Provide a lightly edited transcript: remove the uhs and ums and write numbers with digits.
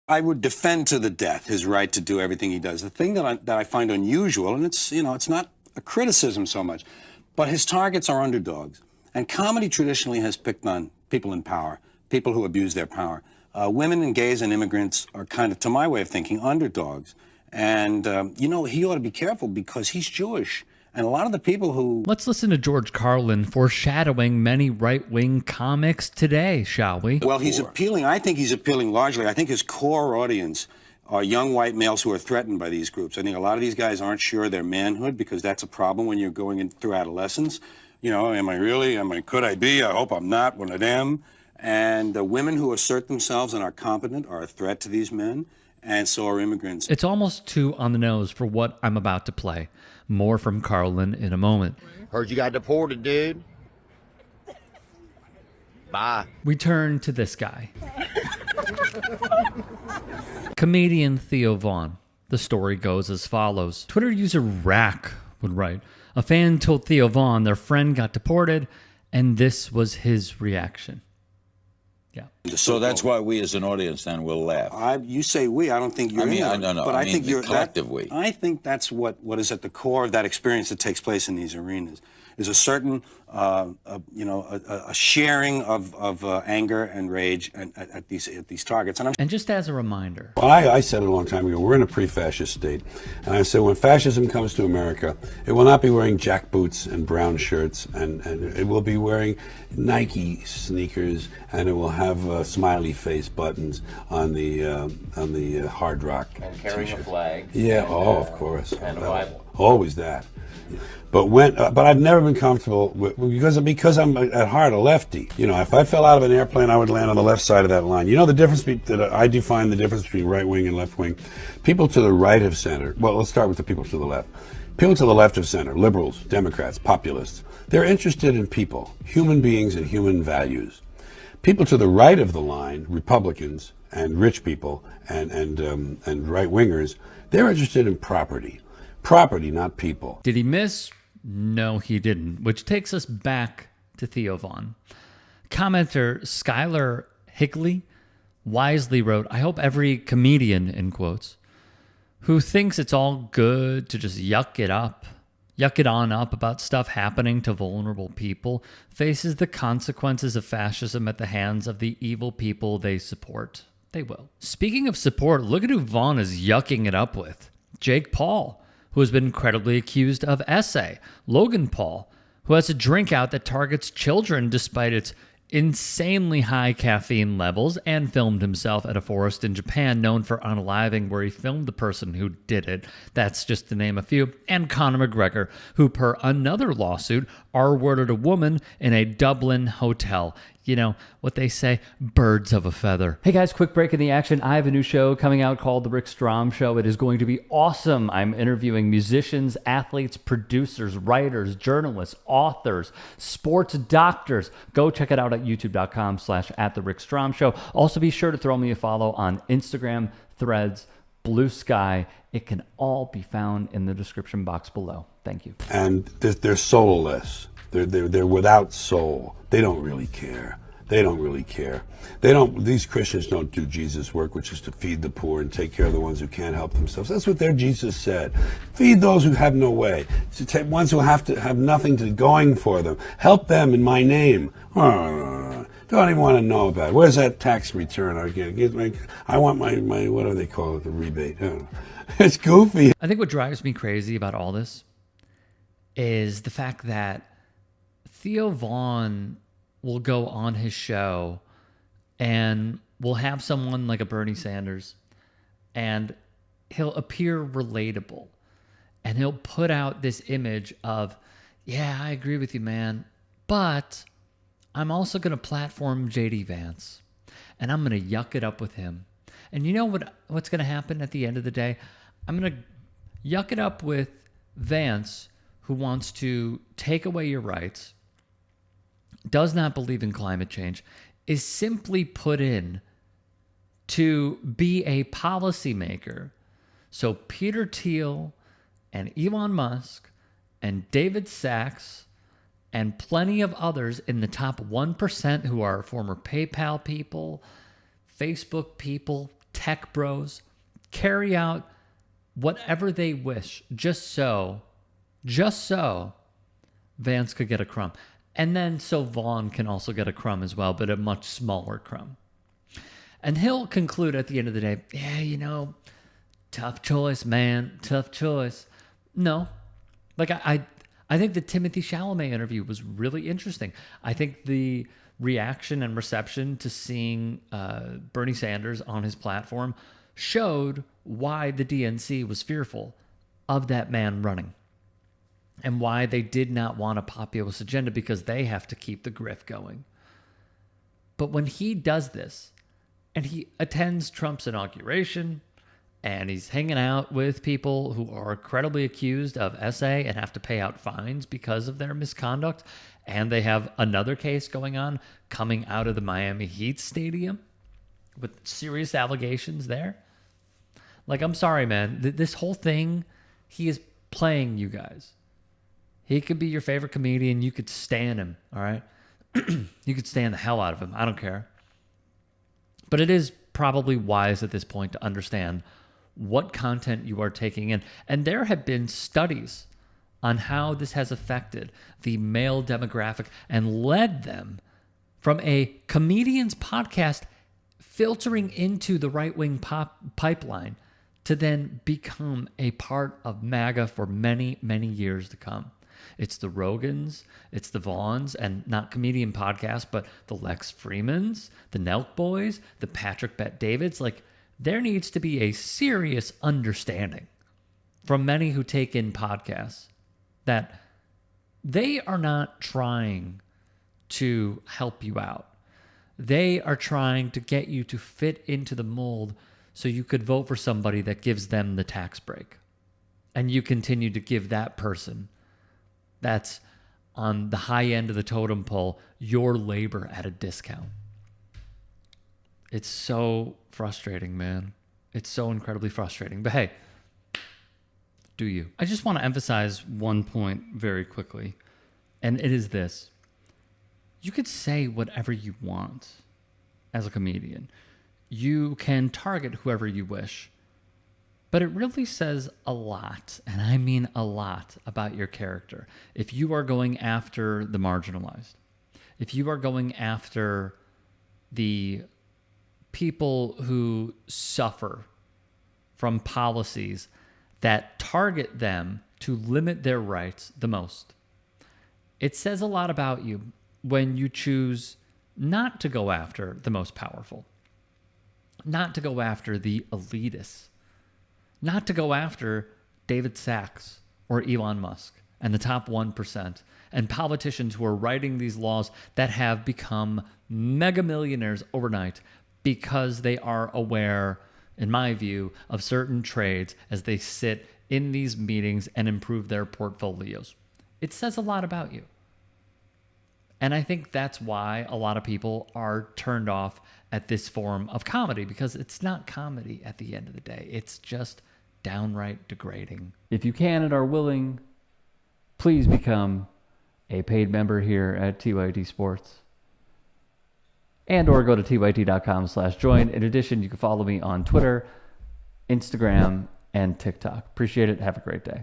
I would defend to the death his right to do everything he does. The thing that I find unusual, and it's, you know, it's not a criticism so much, but his targets are underdogs. And comedy traditionally has picked on people in power, people who abuse their power. Women and gays and immigrants are kind of, to my way of thinking, underdogs. And, you know, he ought to be careful because he's Jewish. And a lot of the people who... Let's listen to George Carlin foreshadowing many right-wing comics today, shall we? Well, he's appealing. I think he's appealing largely. I think his core audience are young white males who are threatened by these groups. I think a lot of these guys aren't sure of their manhood because that's a problem when you're going through adolescence. You know, am I really? Could I be? I hope I'm not one of them. And the women who assert themselves and are competent are a threat to these men, and so are immigrants. It's almost too on the nose for what I'm about to play. More from Carlin in a moment. Heard you got deported, dude. Bye. We turn to this guy. Comedian Theo Von. The story goes as follows. Twitter user Rack would write, a fan told Theo Von their friend got deported, and this was his reaction. Yeah. So that's why we as an audience then will laugh. You say we, I don't think you're no, but I think you're collective we. I think that's what is at the core of that experience that takes place in these arenas. Is a certain, you know, a sharing of anger and rage at these targets. And just as a reminder. Well, I said it a long time ago, we're in a pre-fascist state. And I said when fascism comes to America, it will not be wearing jackboots and brown shirts, and it will be wearing Nike sneakers, and it will have smiley face buttons on the Hard Rock and carrying a flag. Yeah, of course. And a Bible. Always that. But I've never been comfortable because I'm at heart a lefty. You know, if I fell out of an airplane, I would land on the left side of that line. You know the difference that I define the difference between right wing and left wing. People to the right of center. Well, let's start with the people to the left. People to the left of center, liberals, Democrats, populists. They're interested in people, human beings, and human values. People to the right of the line, Republicans and rich people and right wingers, they're interested in property. Property, not people. Did he miss? No, he didn't. Which takes us back to Theo Von. Commenter Skylar Higley wisely wrote, I hope every comedian, in quotes, who thinks it's all good to just yuck it on up about stuff happening to vulnerable people, faces the consequences of fascism at the hands of the evil people they support. They will. Speaking of support, look at who Von is yucking it up with. Jake Paul, who has been credibly accused of essay. Logan Paul, who has a drink out that targets children despite its insanely high caffeine levels, and filmed himself at a forest in Japan known for unaliving, where he filmed the person who did it. That's just to name a few. And Conor McGregor, who per another lawsuit R-worded a woman in a Dublin hotel. You know, what they say, birds of a feather. Hey guys, quick break in the action. I have a new show coming out called The Rick Strom Show. It is going to be awesome. I'm interviewing musicians, athletes, producers, writers, journalists, authors, sports doctors. Go check it out at youtube.com/@TheRickStromShow. Also be sure to throw me a follow on Instagram, Threads, Blue Sky. It can all be found in the description box below. Thank you. And they're soulless. They're without soul. They don't really care. They don't really care. These Christians don't do Jesus' work, which is to feed the poor and take care of the ones who can't help themselves. That's what their Jesus said. Feed those who have no way. To take ones who have nothing going for them. Help them in my name. Don't even want to know about it. Where's that tax return? I want my what do they call it? The rebate. It's goofy. I think what drives me crazy about all this is the fact that Theo Von will go on his show and will have someone like a Bernie Sanders, and he'll appear relatable, and he'll put out this image of, yeah, I agree with you, man, but I'm also going to platform JD Vance, and I'm going to yuck it up with him. And you know what's going to happen at the end of the day? I'm going to yuck it up with Vance, who wants to take away your rights, does not believe in climate change, is simply put in to be a policymaker. So Peter Thiel and Elon Musk and David Sachs and plenty of others in the top 1% who are former PayPal people, Facebook people, tech bros carry out whatever they wish just so Vance could get a crumb. And then so Vaughn can also get a crumb as well, but a much smaller crumb. And he'll conclude at the end of the day, yeah, tough choice, man, tough choice. No, like I think the Timothy Chalamet interview was really interesting. I think the reaction and reception to seeing Bernie Sanders on his platform showed why the DNC was fearful of that man running and why they did not want a populist agenda, because they have to keep the grift going. But when he does this and he attends Trump's inauguration and he's hanging out with people who are credibly accused of SA and have to pay out fines because of their misconduct, and they have another case going on coming out of the Miami Heat stadium with serious allegations there. Like, I'm sorry, man. This whole thing, he is playing you guys. He could be your favorite comedian. You could stand him, all right? You could stand the hell out of him. I don't care. But it is probably wise at this point to understand what content you are taking in. And there have been studies on how this has affected the male demographic and led them from a comedian's podcast filtering into the right-wing pipeline to then become a part of MAGA for many, many years to come. It's the Rogans, it's the Vaughns, and not comedian podcasts, but the Lex Fremans, the Nelk Boys, the Patrick Bet-Davids. Like, there needs to be a serious understanding from many who take in podcasts that they are not trying to help you out. They are trying to get you to fit into the mold so you could vote for somebody that gives them the tax break. And you continue to give that person that's on the high end of the totem pole your labor at a discount. It's so frustrating, man. It's so incredibly frustrating. But hey, do you? I just want to emphasize one point very quickly, and it is this. You could say whatever you want as a comedian. You can target whoever you wish. But it really says a lot, and I mean a lot, about your character. If you are going after the marginalized, if you are going after the people who suffer from policies that target them to limit their rights the most, it says a lot about you when you choose not to go after the most powerful, not to go after the elitists, not to go after David Sachs or Elon Musk and the top 1% and politicians who are writing these laws that have become mega millionaires overnight because they are aware, in my view, of certain trades as they sit in these meetings and improve their portfolios. It says a lot about you. And I think that's why a lot of people are turned off at this form of comedy, because it's not comedy at the end of the day. It's just downright degrading. If you can and are willing, please become a paid member here at TYT Sports. And or go to tyt.com/join. In addition, you can follow me on Twitter, Instagram, and TikTok. Appreciate it. Have a great day.